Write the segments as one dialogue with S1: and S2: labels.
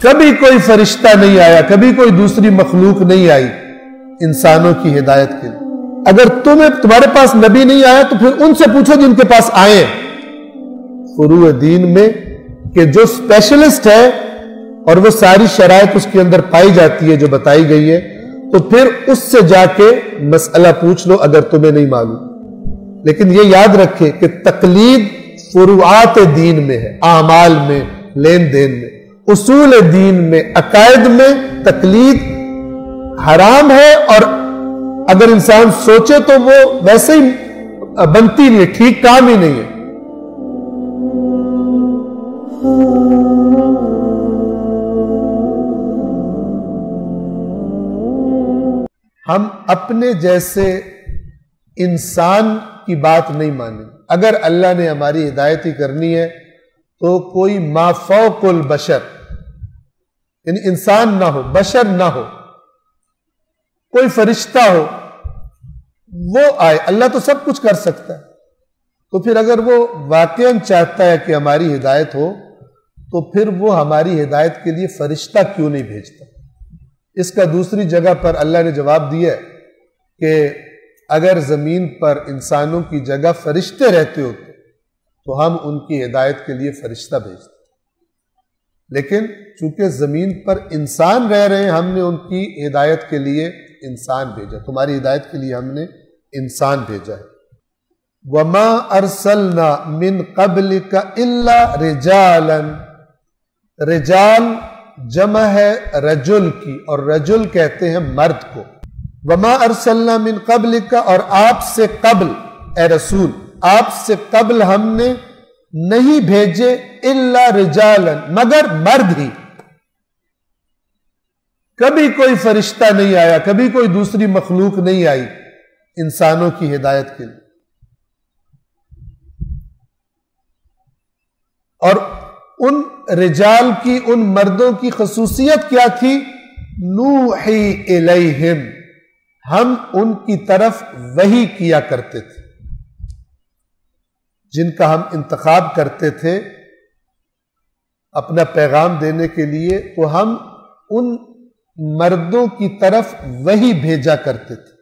S1: کبھی کوئی فرشتہ نہیں آیا، کبھی کوئی دوسری مخلوق نہیں آئی انسانوں کی ہدایت کے لیے۔ اگر تمہارے پاس نبی نہیں آیا تو پھر ان سے پوچھو جن کے پاس آئے فروع دین میں، کہ جو اسپیشلسٹ ہے اور وہ ساری شرائط اس کے اندر پائی جاتی ہے جو بتائی گئی ہے، تو پھر اس سے جا کے مسئلہ پوچھ لو اگر تمہیں نہیں معلوم۔ لیکن یہ یاد رکھے کہ تقلید فروعات دین میں ہے، اعمال میں، لین دین میں، اصول دین میں، عقائد میں تقلید حرام ہے، اور اگر انسان سوچے تو وہ ویسے ہی بنتی نہیں ہے، ٹھیک کام ہی نہیں ہے۔ ہم اپنے جیسے انسان کی بات نہیں مانیں۔ اگر اللہ نے ہماری ہدایت ہی کرنی ہے تو کوئی ما فوق البشر، یعنی انسان نہ ہو، بشر نہ ہو، کوئی فرشتہ ہو، وہ آئے۔ اللہ تو سب کچھ کر سکتا ہے، تو پھر اگر وہ واقعاً چاہتا ہے کہ ہماری ہدایت ہو تو پھر وہ ہماری ہدایت کے لیے فرشتہ کیوں نہیں بھیجتا؟ اس کا دوسری جگہ پر اللہ نے جواب دیا ہے کہ اگر زمین پر انسانوں کی جگہ فرشتے رہتے ہوتے تو ہم ان کی ہدایت کے لیے فرشتہ بھیجتے، لیکن چونکہ زمین پر انسان رہ رہے ہیں، ہم نے ان کی ہدایت کے لیے انسان بھیجا، تمہاری ہدایت کے لیے ہم نے انسان بھیجا ہے۔ وَمَا أَرْسَلْنَا مِن قَبْلِكَ إِلَّا رِجَالًا، رجال جمع ہے رجل کی، اور رجل کہتے ہیں مرد کو۔ وَمَا أَرْسَلْنَا مِن قَبْلِكَ، اور آپ سے قبل اے رسول، آپ سے قبل ہم نے نہیں بھیجے إِلَّا رِجَالًا، مگر مرد ہی۔ کبھی کوئی فرشتہ نہیں آیا، کبھی کوئی دوسری مخلوق نہیں آئی انسانوں کی ہدایت کے لیے۔ اور ان رجال کی، ان مردوں کی خصوصیت کیا تھی؟ نوحی الیہم، ہم ان کی طرف وحی کیا کرتے تھے، جن کا ہم انتخاب کرتے تھے اپنا پیغام دینے کے لیے، تو ہم ان مردوں کی طرف وحی بھیجا کرتے تھے۔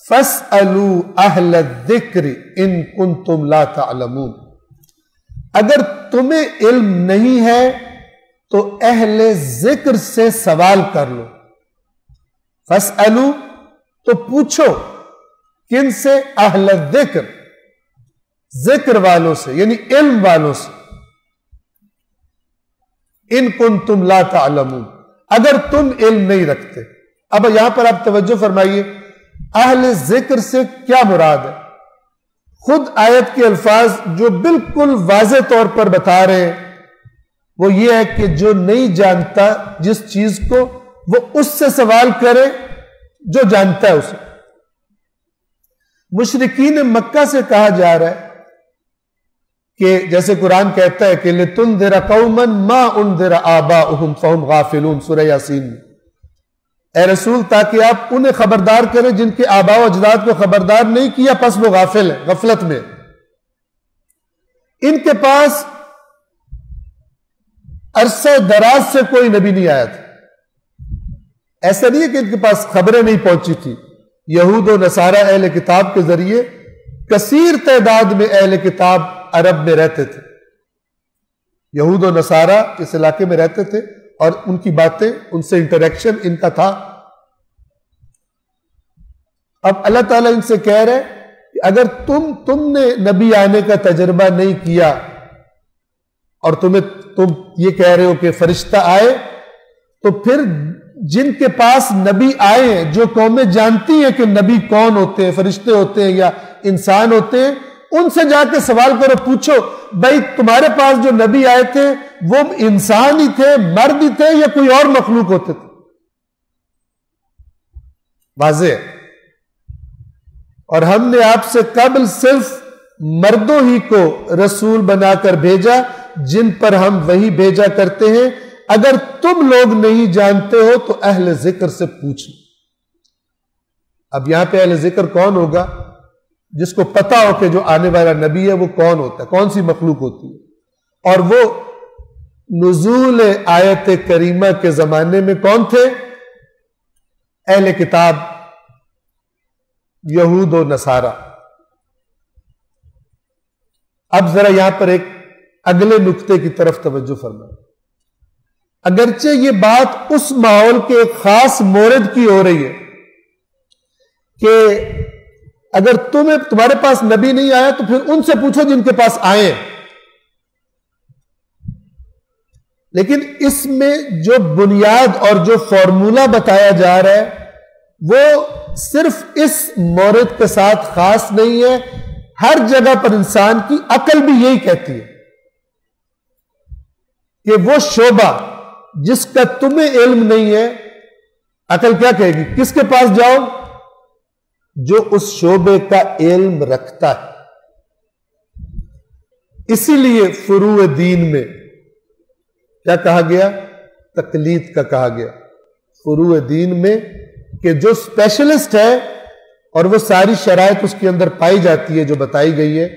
S1: فَاسْأَلُوا أَهْلَ الذِّكْرِ إِن كُنتُمْ لَا تَعْلَمُونَ، اگر تمہیں علم نہیں ہے تو اہل ذکر سے سوال کر لو۔ فَاسْأَلُوا، تو پوچھو، کن سے؟ اہل الذکر، ذکر والوں سے، یعنی علم والوں سے۔ ان کنتم لا تعلمون، اگر تم علم نہیں رکھتے۔ اب یہاں پر آپ توجہ فرمائیے، اہل ذکر سے کیا مراد ہے؟ خود آیت کے الفاظ جو بالکل واضح طور پر بتا رہے ہیں وہ یہ ہے کہ جو نہیں جانتا جس چیز کو، وہ اس سے سوال کرے جو جانتا ہے اسے۔ مشرکین مکہ سے کہا جا رہا ہے کہ جیسے قرآن کہتا ہے کہ لِتُنذِرَ قَوْمًا مَا أُنذِرَ آبَاؤُهُمْ فَهُمْ غَافِلُونَ، سورہ یاسین میں۔ اے رسول تاکہ آپ انہیں خبردار کریں جن کے آباء و اجداد کو خبردار نہیں کیا، پس وہ غافل ہیں، غفلت میں۔ ان کے پاس عرصہ دراز سے کوئی نبی نہیں آیا تھا۔ ایسا نہیں ہے کہ ان کے پاس خبریں نہیں پہنچی تھی، یہود و نصارہ اہل کتاب کے ذریعے کثیر تعداد میں اہل کتاب عرب میں رہتے تھے، یہود و نصارہ اس علاقے میں رہتے تھے، اور ان کی باتیں، ان سے انٹریکشن ان کا تھا۔ اب اللہ تعالیٰ ان سے کہہ رہے کہ اگر تم نے نبی آنے کا تجربہ نہیں کیا اور تم یہ کہہ رہے ہو کہ فرشتہ آئے، تو پھر جن کے پاس نبی آئے ہیں، جو قومیں جانتی ہیں کہ نبی کون ہوتے ہیں، فرشتے ہوتے ہیں یا انسان ہوتے ہیں، ان سے جا کے سوال کرو، پوچھو بھائی تمہارے پاس جو نبی آئے تھے وہ انسان ہی تھے، مرد ہی تھے، یا کوئی اور مخلوق ہوتے تھے؟ واضح ہے۔ اور ہم نے آپ سے قبل صرف مردوں ہی کو رسول بنا کر بھیجا جن پر ہم وہی بھیجا کرتے ہیں، اگر تم لوگ نہیں جانتے ہو تو اہل ذکر سے پوچھو۔ اب یہاں پہ اہل ذکر کون ہوگا؟ جس کو پتا ہو کہ جو آنے والا نبی ہے وہ کون ہوتا ہے، کون سی مخلوق ہوتی ہے، اور وہ نزول آیت کریمہ کے زمانے میں کون تھے؟ اہل کتاب، یہود و نصارہ۔ اب ذرا یہاں پر ایک اگلے نقطے کی طرف توجہ فرمائیں۔ اگرچہ یہ بات اس ماحول کے ایک خاص مورد کی ہو رہی ہے کہ اگر تمہارے پاس نبی نہیں آیا تو پھر ان سے پوچھو جن کے پاس آئے ہیں، لیکن اس میں جو بنیاد اور جو فارمولہ بتایا جا رہا ہے وہ صرف اس مورد کے ساتھ خاص نہیں ہے، ہر جگہ پر انسان کی عقل بھی یہی کہتی ہے کہ وہ شعبہ جس کا تمہیں علم نہیں ہے، عقل کیا کہے گی؟ کس کے پاس جاؤ؟ جو اس شعبے کا علم رکھتا ہے۔ اسی لیے فروع دین میں کیا کہا گیا؟ تقلید کا کہا گیا فروع دین میں، کہ جو اسپیشلسٹ ہے اور وہ ساری شرائط اس کے اندر پائی جاتی ہے جو بتائی گئی ہے،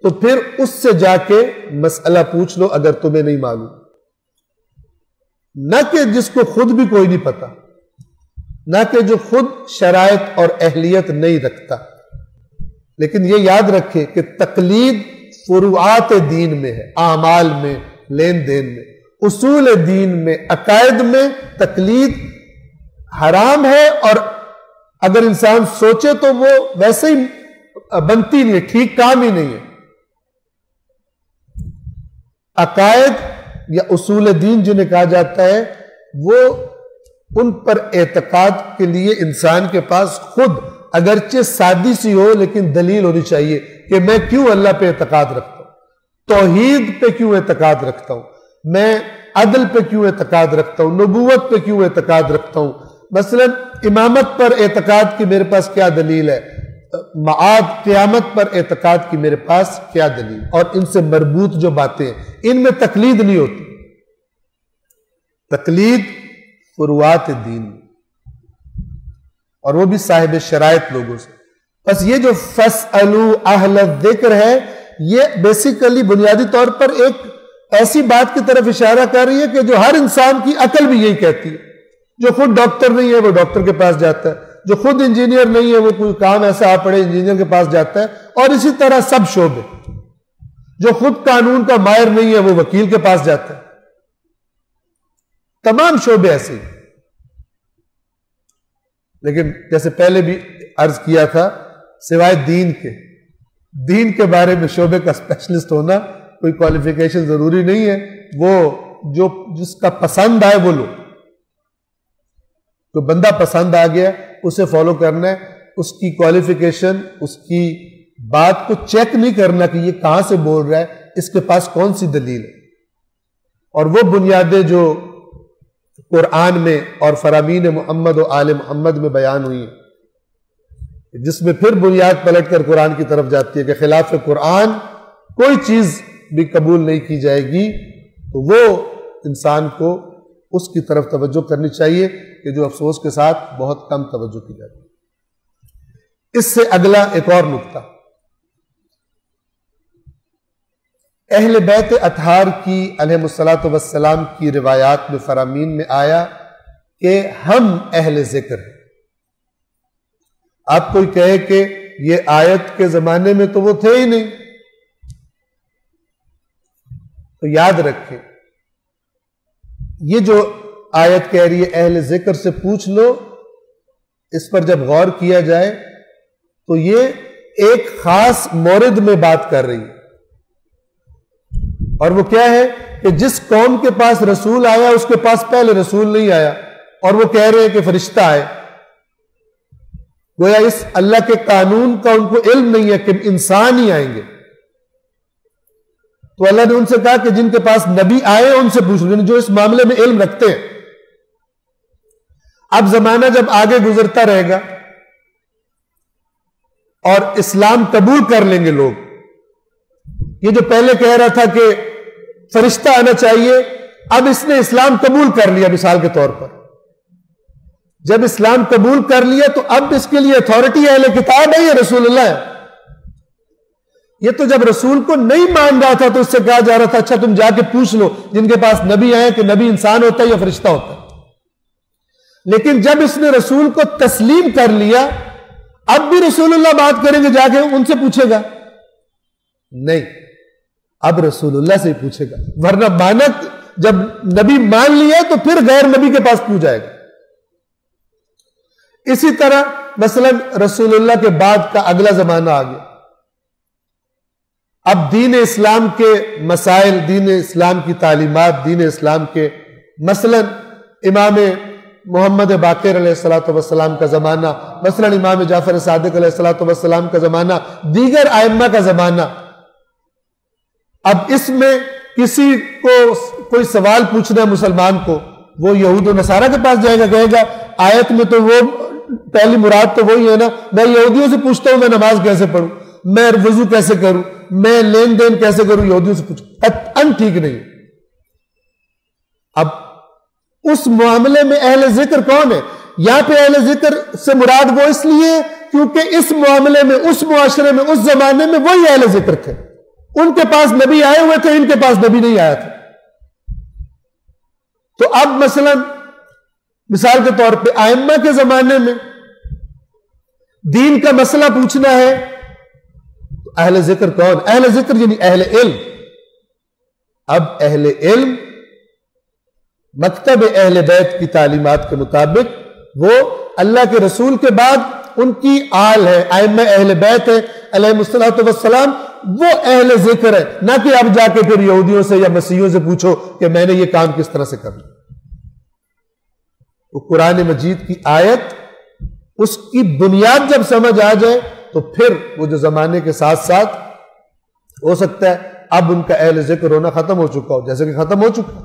S1: تو پھر اس سے جا کے مسئلہ پوچھ لو اگر تمہیں نہیں معلوم، نہ کہ جس کو خود بھی کوئی نہیں پتا، نہ کہ جو خود شرائط اور اہلیت نہیں رکھتا۔ لیکن یہ یاد رکھے کہ تقلید فروعات دین میں ہے، اعمال میں، لین دین میں، اصول دین میں، عقائد میں تقلید حرام ہے، اور اگر انسان سوچے تو وہ ویسے ہی بنتی نہیں ہے، ٹھیک کام ہی نہیں ہے۔ عقائد یا اصول دین جنہیں کہا جاتا ہے، وہ ان پر اعتقاد کے لیے انسان کے پاس خود اگرچہ سادی سی ہو لیکن دلیل ہونی چاہیے کہ میں کیوں اللہ پہ اعتقاد رکھتا ہوں، توحید پہ کیوں اعتقاد رکھتا ہوں، میں عدل پہ کیوں اعتقاد رکھتا ہوں، نبوت پہ کیوں اعتقاد رکھتا ہوں، مثلا امامت پر اعتقاد کی میرے پاس کیا دلیل ہے، معاد قیامت پر اعتقاد کی میرے پاس کیا دلیل، اور ان سے مربوط جو باتیں ہیں ان میں تقلید نہیں ہوتی۔ تقلید فروعات دین میں، اور وہ بھی صاحب شرائط لوگوں سے۔ بس یہ جو فَاسْأَلُوا أَهْلَ الذِّكْرِ ہے، یہ بیسیکلی بنیادی طور پر ایک ایسی بات کی طرف اشارہ کر رہی ہے کہ جو ہر انسان کی عقل بھی یہی کہتی ہے۔ جو خود ڈاکٹر نہیں ہے وہ ڈاکٹر کے پاس جاتا ہے، جو خود انجینئر نہیں ہے وہ کوئی کام ایسا آ پڑے انجینئر کے پاس جاتا ہے، اور اسی طرح سب شعبے۔ جو خود قانون کا ماہر نہیں ہے وہ وکیل کے پاس جاتا ہے، تمام شعبے ایسے ہی۔ لیکن جیسے پہلے بھی عرض کیا تھا، سوائے دین کے بارے میں شعبے کا اسپیشلسٹ ہونا کوئی کوالیفیکیشن ضروری نہیں ہے، وہ جو جس کا پسند آئے وہ لو۔ تو بندہ پسند آ گیا اسے فالو کرنا ہے، اس کی کوالیفیکیشن، اس کی بات کو چیک نہیں کرنا کہ یہ کہاں سے بول رہا ہے، اس کے پاس کون سی دلیل ہے۔ اور وہ بنیادیں جو قرآن میں اور فرامین محمد و آل محمد میں بیان ہوئی ہیں، جس میں پھر بنیاد پلٹ کر قرآن کی طرف جاتی ہے کہ خلاف قرآن کوئی چیز بھی قبول نہیں کی جائے گی، تو وہ انسان کو اس کی طرف توجہ کرنی چاہیے کہ جو افسوس کے ساتھ بہت کم توجہ کی جاتی ہے۔ اس سے اگلا ایک اور نقطہ، اہل بیت اطہار کی علیہ الصلاۃ والسلام کی روایات میں فرامین میں آیا کہ ہم اہل ذکر ہیں۔ آپ کوئی کہے کہ یہ آیت کے زمانے میں تو وہ تھے ہی نہیں، تو یاد رکھیں یہ جو آیت کہہ رہی ہے اہل ذکر سے پوچھ لو، اس پر جب غور کیا جائے تو یہ ایک خاص مورد میں بات کر رہی ہے، اور وہ کیا ہے کہ جس قوم کے پاس رسول آیا اس کے پاس پہلے رسول نہیں آیا، اور وہ کہہ رہے ہیں کہ فرشتہ آئے۔ گویا اس اللہ کے قانون کا ان کو علم نہیں ہے کہ انسان ہی آئیں گے، تو اللہ نے ان سے کہا کہ جن کے پاس نبی آئے ان سے پوچھ لو، جو اس معاملے میں علم رکھتے ہیں۔ اب زمانہ جب آگے گزرتا رہے گا اور اسلام قبول کر لیں گے لوگ، یہ جو پہلے کہہ رہا تھا کہ فرشتہ آنا چاہیے، اب اس نے اسلام قبول کر لیا مثال کے طور پر۔ جب اسلام قبول کر لیا تو اب اس کے لیے اتھارٹی اہل کتاب ہے یا رسول اللہ ہے؟ یہ تو جب رسول کو نہیں مان رہا تھا تو اس سے کہا جا رہا تھا اچھا تم جا کے پوچھ لو جن کے پاس نبی آئے کہ نبی انسان ہوتا ہے یا فرشتہ ہوتا ہے. لیکن جب اس نے رسول کو تسلیم کر لیا اب بھی رسول اللہ بات کریں گے جا کے ان سے پوچھے گا؟ نہیں، اب رسول اللہ سے ہی پوچھے گا. ورنہ مانت جب نبی مان لیا تو پھر غیر نبی کے پاس پوچھ جائے گا. اسی طرح مثلا رسول اللہ کے بعد کا اگلا زمانہ آ گیا. اب دین اسلام کے مسائل، دین اسلام کی تعلیمات، دین اسلام کے مثلا امام محمد باقر علیہ الصلوۃ والسلام کا زمانہ، مثلا امام جعفر صادق علیہ الصلوۃ والسلام کا زمانہ، دیگر ائمہ کا زمانہ. اب اس میں کسی کو کوئی سوال پوچھنا ہے مسلمان کو، وہ یہود و نصارہ کے پاس جائے گا، کہے گا آیت میں تو وہ پہلی مراد تو وہی ہے نا، میں یہودیوں سے پوچھتا ہوں میں نماز کیسے پڑھوں، میں وضو کیسے کروں، میں لین دین کیسے کروں، یہودیوں سے پوچھوں. قطعاً ٹھیک نہیں. اب اس معاملے میں اہل ذکر کون ہے؟ یہاں پہ اہل ذکر سے مراد وہ اس لیے کیونکہ اس معاملے میں، اس معاشرے میں، اس زمانے میں وہی اہل ذکر تھے. ان کے پاس نبی آئے ہوئے تھے، ان کے پاس نبی نہیں آیا تھا. تو اب مثلا مثال کے طور پہ ائمہ کے زمانے میں دین کا مسئلہ پوچھنا ہے تو اہل ذکر کون؟ اہل ذکر یعنی اہل علم. اب اہل علم مکتب اہل بیت کی تعلیمات کے مطابق وہ اللہ کے رسول کے بعد ان کی آل ہے، ائمہ اہل بیت ہے علیہم الصلوۃ والسلام، وہ اہل ذکر ہے. نہ کہ اب جا کے پھر یہودیوں سے یا مسیحیوں سے پوچھو کہ میں نے یہ کام کس طرح سے کرنا. وہ قرآن مجید کی آیت، اس کی بنیاد جب سمجھ آ جائے تو پھر وہ جو زمانے کے ساتھ ساتھ ہو سکتا ہے اب ان کا اہل ذکر ہونا ختم ہو چکا ہو، جیسے کہ ختم ہو چکا.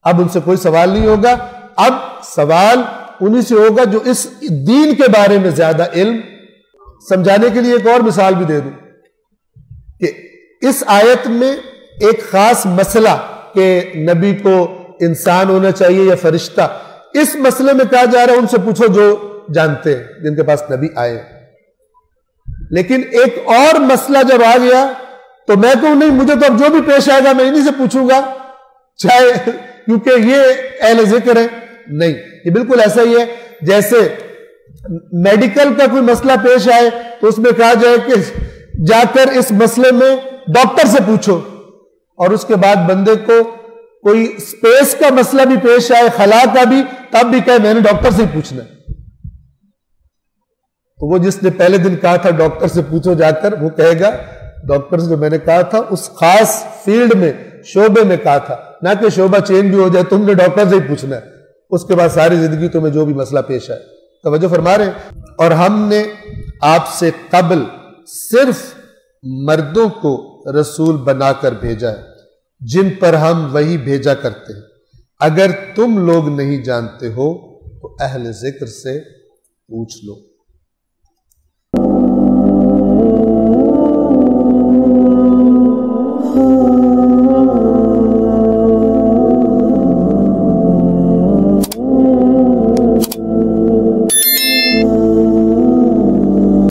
S1: اب ان سے کوئی سوال نہیں ہوگا، اب سوال انہی سے ہوگا جو اس دین کے بارے میں زیادہ علم. سمجھانے کے لیے ایک اور مثال بھی دے دوں کہ اس آیت میں ایک خاص مسئلہ کہ نبی کو انسان ہونا چاہیے یا فرشتہ، اس مسئلے میں کہا جا رہا ہے ان سے پوچھو جو جانتے ہیں جن کے پاس نبی آئے. لیکن ایک اور مسئلہ جب آ گیا تو میں کہوں نہیں، مجھے تو اب جو بھی پیش آئے گا میں انہی سے پوچھوں گا، چاہے کیونکہ یہ اہل ذکر ہے. نہیں، یہ بالکل ایسا ہی ہے جیسے میڈیکل کا کوئی مسئلہ پیش آئے تو اس میں کہا جائے کہ جا کر اس مسئلے میں ڈاکٹر سے پوچھو، اور اس کے بعد بندے کو کوئی سپیس کا مسئلہ بھی پیش آئے، خلا کا بھی، تب بھی کہے میں نے ڈاکٹر سے ہی پوچھنا ہے. تو وہ جس نے پہلے دن کہا تھا ڈاکٹر سے پوچھو جا کر، وہ کہے گا ڈاکٹر سے جو میں نے کہا تھا اس خاص فیلڈ میں، شعبے میں کہا تھا، نہ کہ شعبہ چینج بھی ہو جائے تم نے ڈاکٹر سے ہی پوچھنا ہے، اس کے بعد ساری زندگی تمہیں جو بھی مسئلہ پیش آئے. توجہ فرما رہے ہیں. اور ہم نے آپ سے قبل صرف مردوں کو رسول بنا کر بھیجا ہے جن پر ہم وہی بھیجا کرتے ہیں. اگر تم لوگ نہیں جانتے ہو تو اہل ذکر سے پوچھ لو.